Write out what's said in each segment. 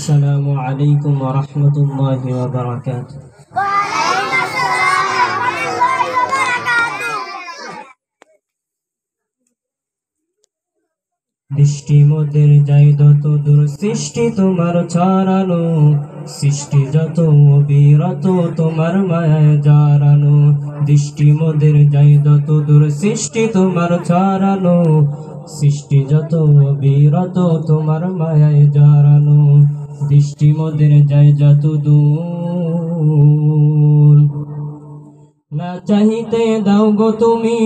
السلام عليكم ورحمة الله وبركاته. দৃষ্টি মোদের যাই যত দূর সৃষ্টি তোমার ছড়ানো, সৃষ্টি যত অবিরত তোমার মায়ায় জড়ানো। দৃষ্টি মোদের যাই যত দূর সৃষ্টি তোমার ছড়ানো, সৃষ্টি যত অবিরত তোমার মায়ায় জড়ানো। দৃষ্টি মোদের যাই যত দূর, না চাইতে দাও গো তুমি,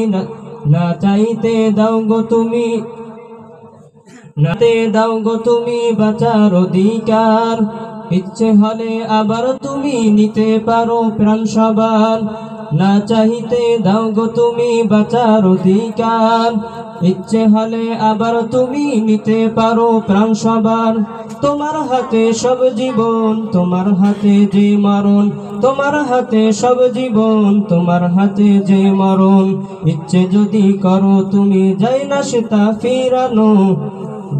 না চাইতে দাও গো তুমি, নাতে দাও গো তুমি বাঁচার অধিকার। ইচ্ছে হলে আবার তুমি নিতে পারো প্রাণ সবার, না চাইতে দাও গো তুমি বাঁচার অধিকার। ইচ্ছে হলে আবার তুমি নিতে পারো প্রাণ সবার। তোমার হাতে সব জীবন, তোমার হাতে যে মরণ, তোমার হাতে সব জীবন, তোমার হাতে যে মরণ। ইচ্ছে যদি করো তুমি যাই না সেটা ফিরানো।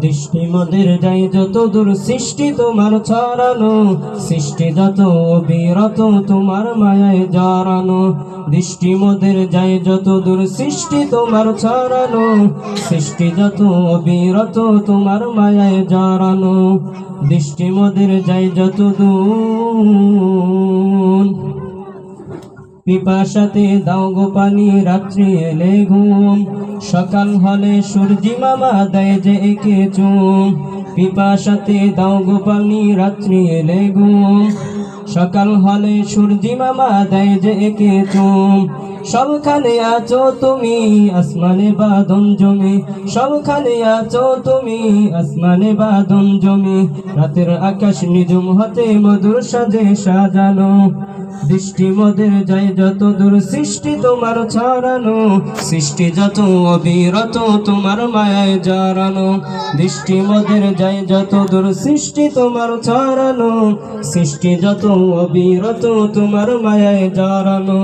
দৃষ্টি মোদের যাই যত দূর সৃষ্টি তোমার ছড়ানো, সৃষ্টি যত অবিরত তোমার মায়ায় জড়ানো। দৃষ্টি মোদের যাই যত দূর সৃষ্টি তোমার ছড়ানো, সৃষ্টি যত অবিরত তোমার মায়ায় জড়ানো। দৃষ্টি মোদের যাই যত দূর, পিপাসাতে দাও গো পানি রাত্রি এলে ঘুম। সকাল হলে সূর্যি মামা দেয় যে একে চুম। পিপাসাতে দাও গো পানি রাত্রি এলে ঘুম। সকাল হলে সূর্যি মামা দেয় যে একে চুম। সবখানে আছো তুমি আসমানে বাদন জমে, সবখানে আছো তুমি আসমানে বাদন জমে। রাতের আকাশ নিজুম হতে মধুর সাজে সাজানো। দৃষ্টি মোদের যাই যত দূর সৃষ্টি তোমার ছড়ানো, সৃষ্টি যত অবিরত তোমার মায়ায় জড়ানো। দৃষ্টি মোদের যাই যত দূর সৃষ্টি তোমার ছড়ানো, সৃষ্টি যত অবিরত তোমার মায়ায় জড়ানো।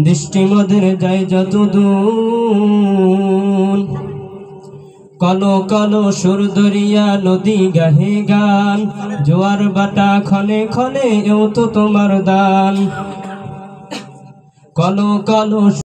দৃষ্টি মোদের যাই যত দূর, কলো কলো সুর দরিয়া নদী গাহে গান। জোয়ার বাটা ক্ষণে ক্ষণে এও তো তোমার দান। কলো কলো